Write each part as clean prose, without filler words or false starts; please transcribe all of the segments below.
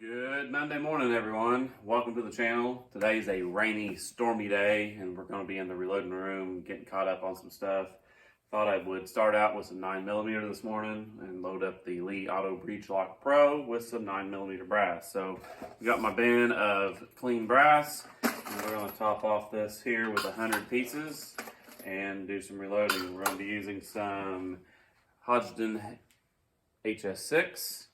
Good Monday morning, everyone. Welcome to the channel. Today is a rainy, stormy day, and we're going to be in the reloading room getting caught up on some stuff. Thought I would start out with some 9mm this morning and load up the Lee Auto Breech Lock Pro with some 9mm brass. So we got my bin of clean brass, and we're going to top off this here with 100 pieces and do some reloading. We're going to be using some Hodgdon HS6.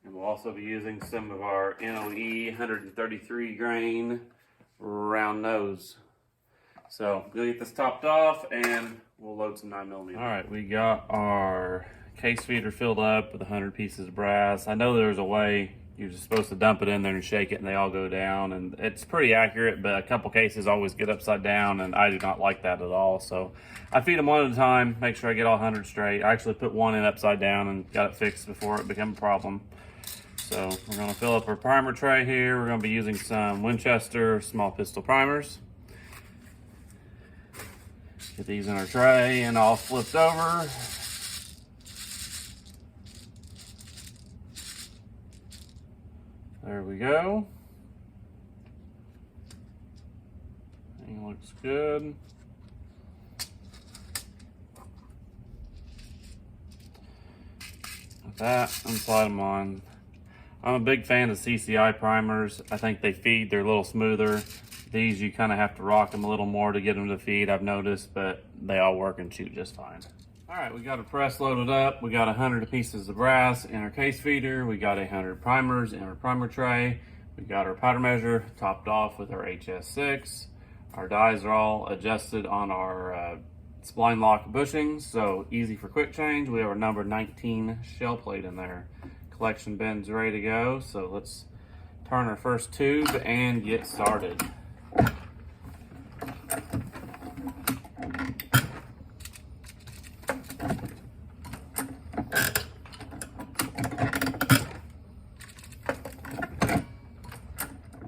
And we'll also be using some of our NOE 133 grain round nose. So we'll get this topped off and we'll load some 9mm. All right, we got our case feeder filled up with 100 pieces of brass. I know there's a way you're just supposed to dump it in there and shake it and they all go down, and it's pretty accurate, but a couple cases always get upside down and I do not like that at all. So I feed them one at a time, make sure I get all 100 straight. I actually put one in upside down and got it fixed before it became a problem. So we're going to fill up our primer tray here. We're going to be using some Winchester small pistol primers. Get these in our tray and all flipped over. There we go. Everything looks good. With that, and slide them on. I'm a big fan of CCI primers. I think they feed, they're a little smoother. These you kind of have to rock them a little more to get them to feed, I've noticed, but they all work and shoot just fine. All right, we got a press loaded up. We got 100 pieces of brass in our case feeder. We got 100 primers in our primer tray. We got our powder measure topped off with our HS6. Our dies are all adjusted on our spline lock bushings, so easy for quick change. We have our number 19 shell plate in there. Collection bin's ready to go, so let's turn our first tube and get started.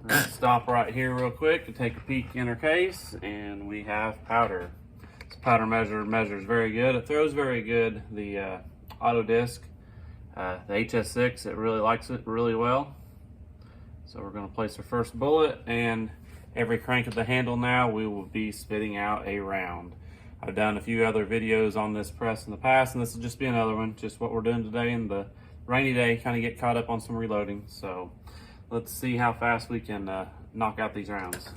Let's stop right here real quick to take a peek in our case, and we have powder. This powder measures very good. It throws very good. The auto disc. The HS6, it really likes it really well. So we're going to place our first bullet, and every crank of the handle now we will be spitting out a round. I've done a few other videos on this press in the past, and this will just be another one, just what we're doing today in the rainy day, kind of get caught up on some reloading. So let's see how fast we can knock out these rounds.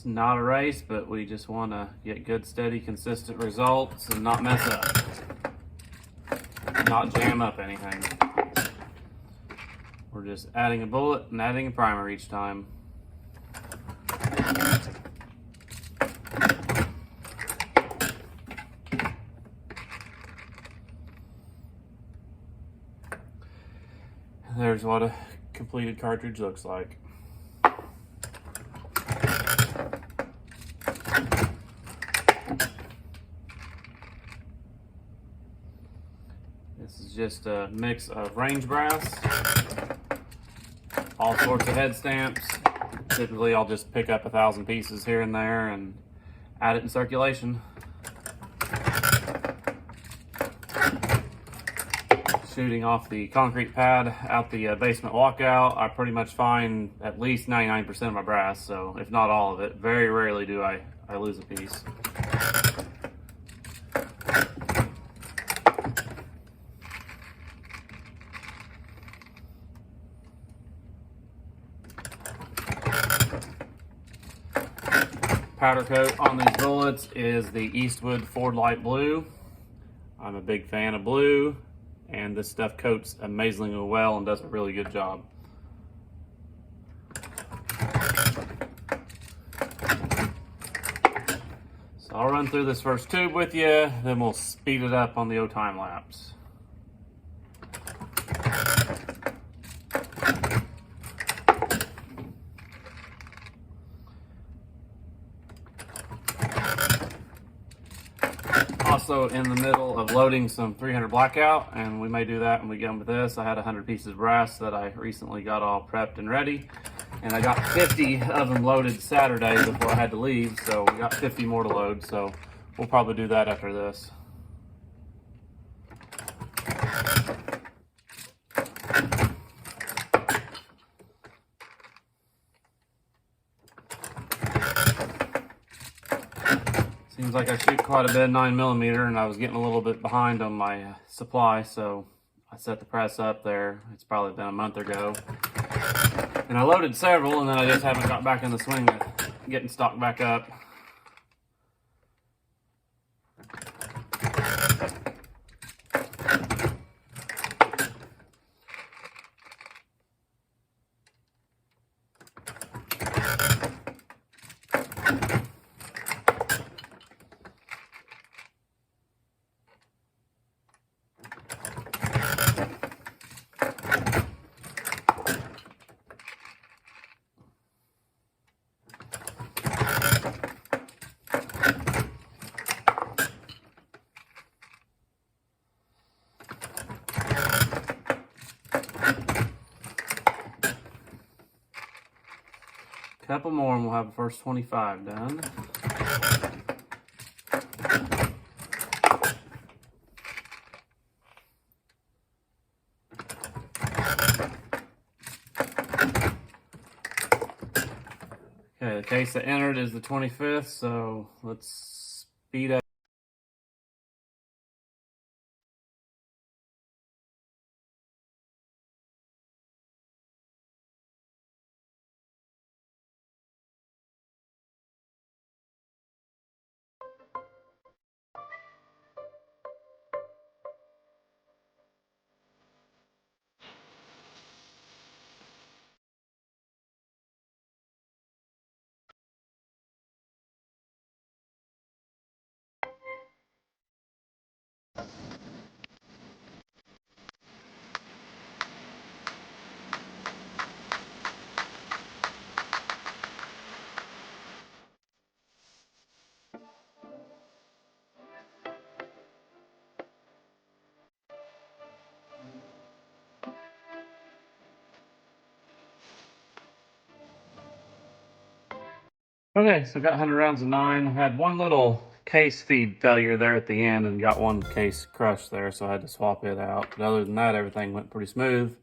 Not a race, but we just want to get good, steady, consistent results and not mess up, not jam up anything. We're just adding a bullet and adding a primer each time. There's what a completed cartridge looks like. This is just a mix of range brass, all sorts of head stamps. Typically I'll just pick up 1,000 pieces here and there and add it in circulation. Shooting off the concrete pad out the basement walkout, I pretty much find at least 99% of my brass, so if not all of it. Very rarely do I lose a piece. Powder coat on these bullets is the Eastwood Ford Light Blue. I'm a big fan of blue, and this stuff coats amazingly well and does a really good job. So I'll run through this first tube with you, then we'll speed it up on the time lapse. Also in the middle of loading some 300 blackout, and we may do that when we get them with this. I had 100 pieces of brass that I recently got all prepped and ready, and I got 50 of them loaded Saturday before I had to leave, so we got 50 more to load, so we'll probably do that after this. Seems like I shoot quite a bit 9mm, and I was getting a little bit behind on my supply, so I set the press up there. It's probably been a month ago. And I loaded several, and then I just haven't got back in the swing of getting stocked back up. Couple more and we'll have the first 25 done. Okay, the case that entered is the 25th, so let's speed up. Okay, so got 100 rounds of 9. I had one little case feed failure there at the end and got one case crushed there, so I had to swap it out. But other than that, everything went pretty smooth.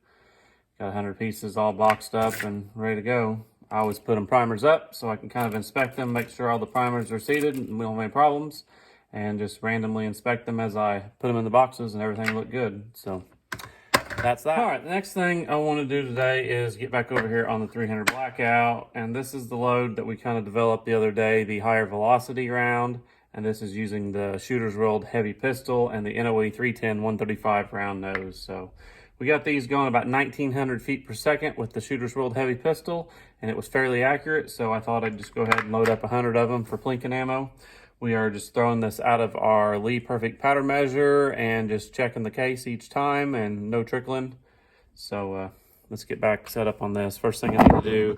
Got 100 pieces all boxed up and ready to go. I always put them primers up so I can kind of inspect them, make sure all the primers are seated and we don't have any problems, and just randomly inspect them as I put them in the boxes and everything looked good. So that's that. All right, the next thing I want to do today is get back over here on the 300 Blackout, and this is the load that we kind of developed the other day, the higher velocity round, and this is using the Shooter's World heavy pistol and the NOE 310 135 round nose. So we got these going about 1900 feet per second with the Shooter's World heavy pistol, and it was fairly accurate, so I thought I'd just go ahead and load up 100 of them for plinking ammo. We are just throwing this out of our Lee Perfect powder measure and just checking the case each time and no trickling. So let's get back set up on this. First thing I need to do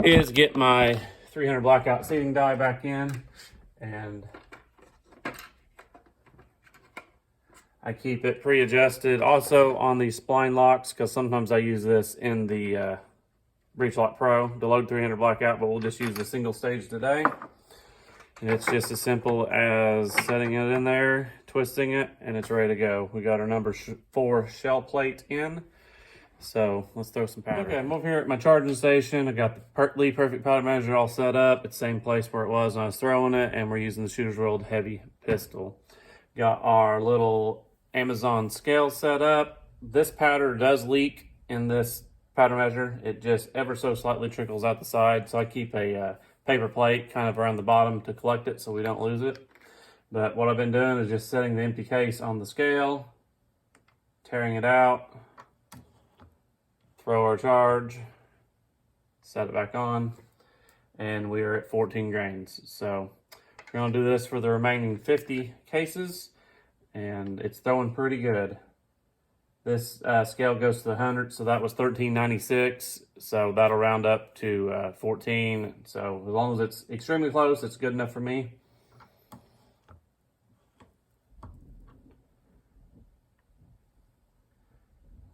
is get my 300 Blackout seating die back in, and I keep it pre-adjusted also on the spline locks because sometimes I use this in the Breech Lock Pro to load 300 Blackout, but we'll just use the single stage today. And it's just as simple as setting it in there, twisting it, and it's ready to go. We got our number 4 shell plate in. So let's throw some powder. Okay, I'm over here at my charging station. I got the Lee Perfect powder measure all set up. It's the same place where it was when I was throwing it, and we're using the Shooter's World heavy pistol. Got our little Amazon scale set up. This powder does leak in this powder measure. It just ever so slightly trickles out the side, so I keep a paper plate kind of around the bottom to collect it so we don't lose it. But what I've been doing is just setting the empty case on the scale, tearing it out, throw our charge, set it back on, and we are at 14 grains. So we're going to do this for the remaining 50 cases, and it's throwing pretty good. This scale goes to the 100, so that was 1396. So that'll round up to 14. So as long as it's extremely close, it's good enough for me.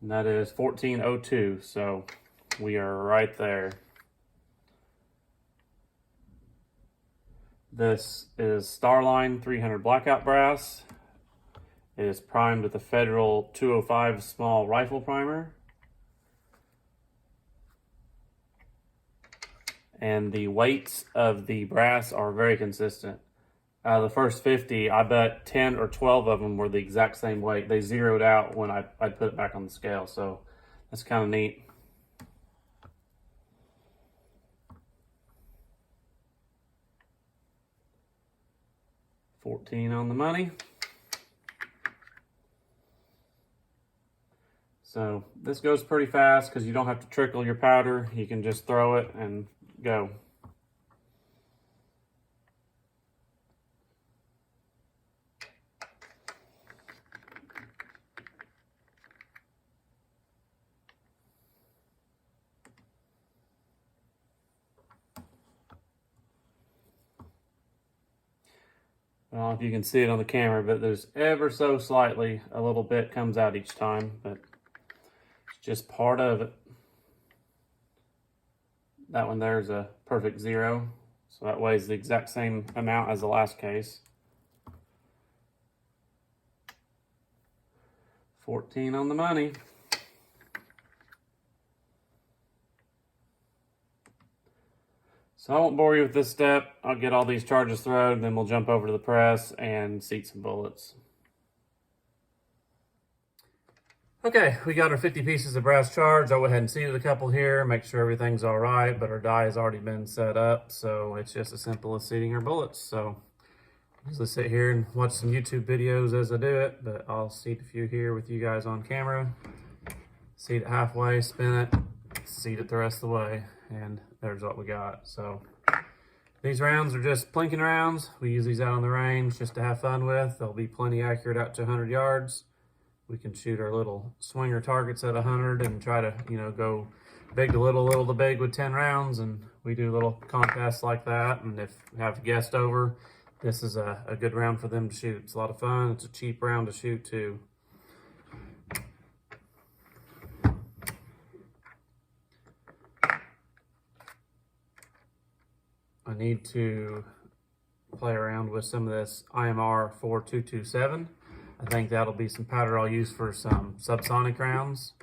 And that is 1402. So we are right there. This is Starline 300 Blackout brass. It is primed with a Federal 205 small rifle primer. And the weights of the brass are very consistent. The first 50, I bet 10 or 12 of them were the exact same weight. They zeroed out when I put it back on the scale, so that's kind of neat. $14 on the money. So this goes pretty fast because you don't have to trickle your powder. You can just throw it and go. I don't know if you can see it on the camera, but there's ever so slightly a little bit comes out each time, but it's just part of it. That one there is a perfect 0, so that weighs the exact same amount as the last case. 14 on the money. So I won't bore you with this step. I'll get all these charges thrown, then we'll jump over to the press and seat some bullets. Okay, we got our 50 pieces of brass charge. I'll go ahead and seat a couple here, make sure everything's all right, but our die has already been set up, so it's just as simple as seating our bullets. So I usually sit here and watch some YouTube videos as I do it, but I'll seat a few here with you guys on camera. Seat it halfway, spin it, seat it the rest of the way, and there's what we got. So these rounds are just plinking rounds. We use these out on the range just to have fun with. They'll be plenty accurate out to 100 yards. We can shoot our little swinger targets at 100 and try to, go big to little, little to big with 10 rounds. And we do little contests like that. And if we have a guest over, this is a good round for them to shoot. It's a lot of fun. It's a cheap round to shoot too. I need to play around with some of this IMR 4227. I think that'll be some powder I'll use for some subsonic rounds.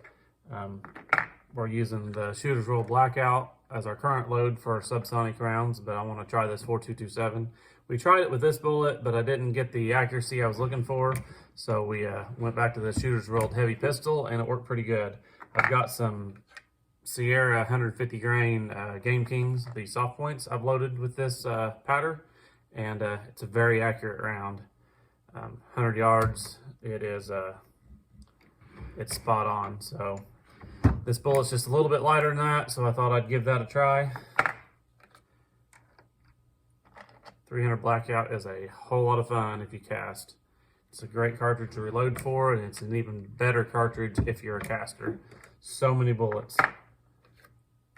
We're using the Shooter's Roll Blackout as our current load for subsonic rounds, but I want to try this 4227. We tried it with this bullet, but I didn't get the accuracy I was looking for, so we went back to the Shooter's Rolled Heavy Pistol, and it worked pretty good. I've got some Sierra 150 grain Game Kings, the soft points I've loaded with this powder, and it's a very accurate round. 100 yards, it's spot on. So this bullet's just a little bit lighter than that, so I thought I'd give that a try. 300 Blackout is a whole lot of fun if you cast. It's a great cartridge to reload for, and it's an even better cartridge if you're a caster. So many bullets.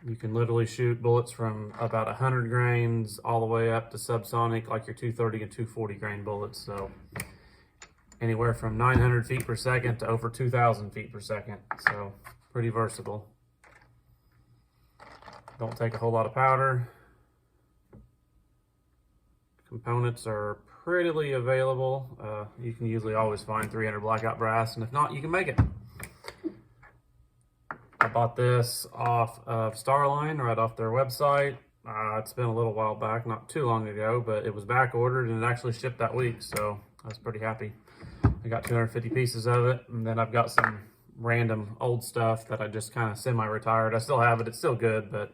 You can literally shoot bullets from about 100 grains all the way up to subsonic, like your 230 and 240 grain bullets. So anywhere from 900 feet per second to over 2,000 feet per second. So pretty versatile. Don't take a whole lot of powder. Components are prettily available. You can usually always find 300 Blackout brass, and if not, you can make it. I bought this off of Starline, right off their website. It's been a little while back, not too long ago, but it was back ordered and it actually shipped that week, so I was pretty happy. I got 250 pieces of it, and then I've got some random old stuff that I just kind of semi-retired. I still have it, it's still good, but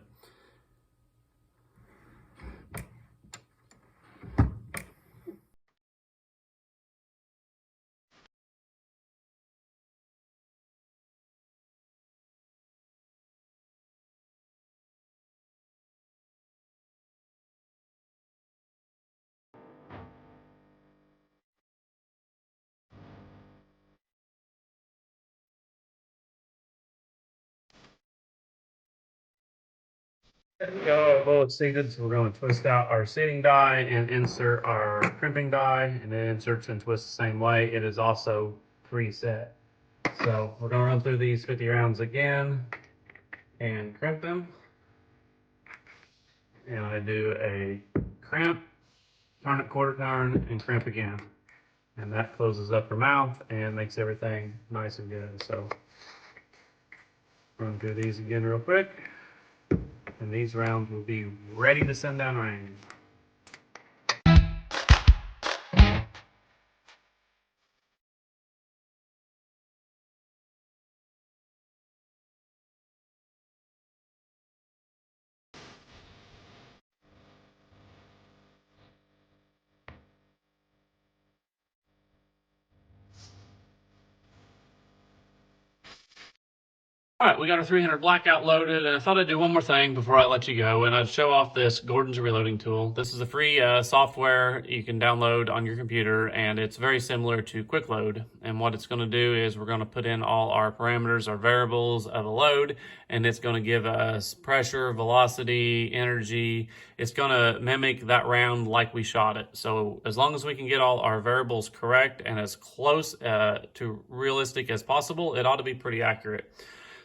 there we go, bullet seated, so we're going to twist out our seating die and insert our crimping die, and it inserts and twists the same way. It is also preset. So we're going to run through these 50 rounds again and crimp them. And I do a crimp, turn it quarter turn, and crimp again. And that closes up her mouth and makes everything nice and good. So run through these again real quick. And these rounds will be ready to send down range. All right, we got our 300 blackout loaded, and I thought I'd do one more thing before I let you go, and I'd show off this Gordon's reloading tool. This is a free software you can download on your computer, and it's very similar to Quick Load. And what it's going to do is we're going to put in all our parameters, our variables of a load, and it's going to give us pressure, velocity, energy. It's going to mimic that round like we shot it. So as long as we can get all our variables correct and as close to realistic as possible, it ought to be pretty accurate.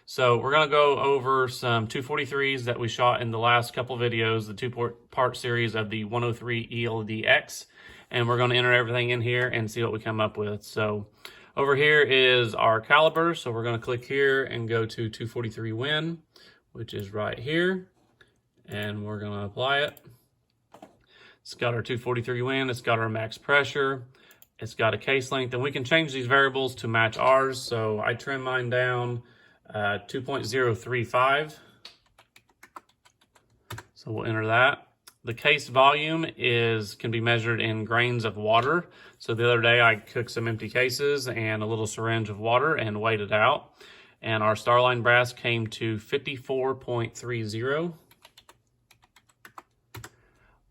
So we're going to go over some 243s that we shot in the last couple videos, the two-part series of the 103 ELDX, and we're going to enter everything in here and see what we come up with. So over here is our caliber, so we're going to click here and go to 243 Win, which is right here, and we're going to apply it. It's got our 243 Win, it's got our max pressure, it's got a case length, and we can change these variables to match ours. So I trim mine down 2.035. So we'll enter that. The case volume can be measured in grains of water. So the other day I cooked some empty cases and a little syringe of water and weighed it out. And our Starline brass came to 54.30.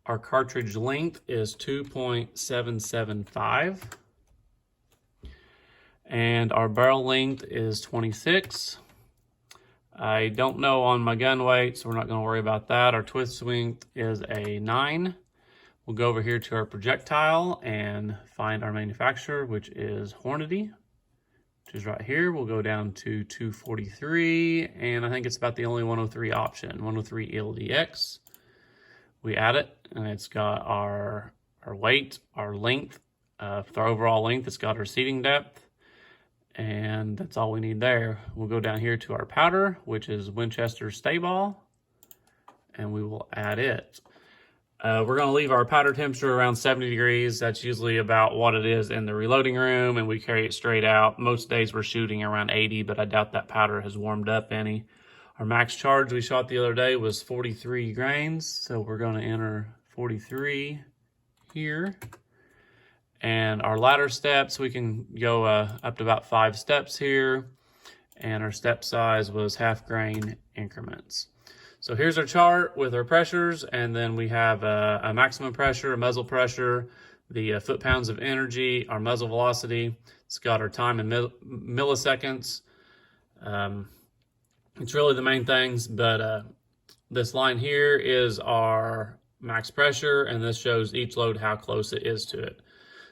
Our cartridge length is 2.775. And our barrel length is 26. I don't know on my gun weight, so we're not going to worry about that. Our twist length is a 9. We'll go over here to our projectile and find our manufacturer, which is Hornady, which is right here. We'll go down to 243, and I think it's about the only 103 option, 103 ELDX. We add it, and it's got our weight, our length, with our overall length. It's got our seating depth. And that's all we need there. We'll go down here to our powder, which is Winchester Stayball, and we will add it. We're going to leave our powder temperature around 70 degrees. That's usually about what it is in the reloading room, and we carry it straight out. Most days we're shooting around 80, but I doubt that powder has warmed up any. Our max charge we shot the other day was 43 grains, so we're going to enter 43 here. And our ladder steps, we can go up to about 5 steps here. And our step size was half grain increments. So here's our chart with our pressures. And then we have a maximum pressure, a muzzle pressure, the foot-pounds of energy, our muzzle velocity. It's got our time in milliseconds. It's really the main things, but this line here is our max pressure, and this shows each load how close it is to it.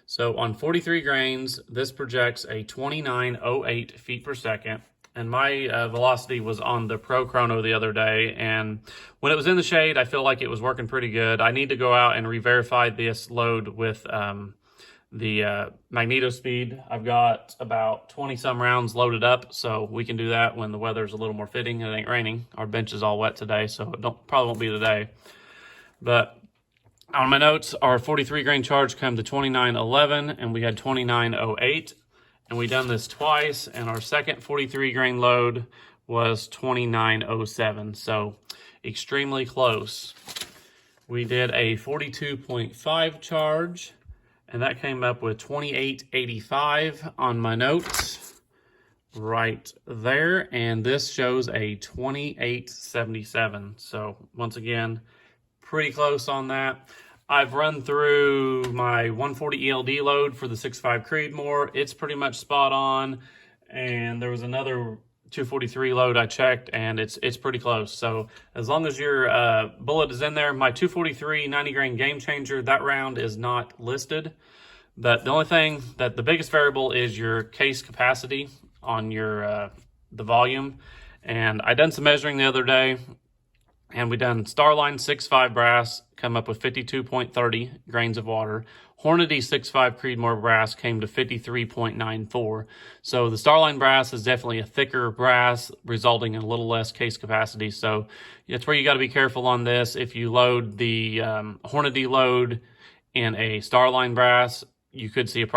So on 43 grains, this projects a 2908 feet per second. And my velocity was on the Pro Chrono the other day. And when it was in the shade, I feel like it was working pretty good. I need to go out and re-verify this load with the Magneto Speed. I've got about 20 some rounds loaded up, so we can do that when the weather's a little more fitting and it ain't raining. Our bench is all wet today, so it probably won't be today. But on my notes, our 43 grain charge come to 2911, and we had 2908, and we done this twice, and our second 43 grain load was 2907, so extremely close. We did a 42.5 charge, and that came up with 2885 on my notes right there, and this shows a 2877. So once again, pretty close on that. I've run through my 140 ELD load for the 6.5 Creedmoor. It's pretty much spot on. And there was another 243 load I checked, and it's pretty close. So as long as your bullet is in there, my 243 90 grain Game Changer, that round is not listed. But the only thing that the biggest variable is your case capacity on your the volume. And I done some measuring the other day, and we done Starline 6.5 brass, come up with 52.30 grains of water. Hornady 6.5 Creedmoor brass came to 53.94. So the Starline brass is definitely a thicker brass, resulting in a little less case capacity. So that's where you got to be careful on this. If you load the Hornady load in a Starline brass, you could see a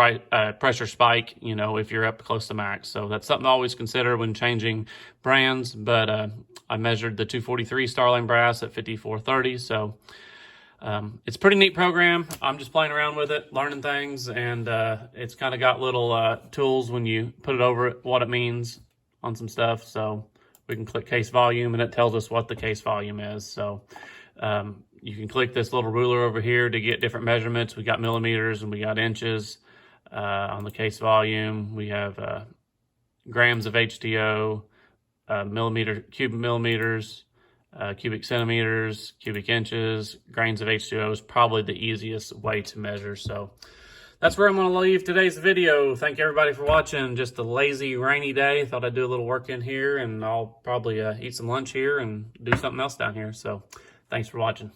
pressure spike, you know, if you're up close to max. So that's something to always consider when changing brands. But I measured the 243 Starline brass at 54.30. So it's a pretty neat program. I'm just playing around with it, learning things, and it's kind of got little tools when you put it over it, what it means on some stuff. So we can click case volume and it tells us what the case volume is. So you can click this little ruler over here to get different measurements. We got millimeters and we got inches. On the case volume, we have grams of H2O, cubic millimeters, cubic centimeters, cubic inches. Grains of H2O is probably the easiest way to measure. So that's where I'm going to leave today's video. Thank everybody for watching. Just a lazy, rainy day. Thought I'd do a little work in here, and I'll probably eat some lunch here and do something else down here. So thanks for watching.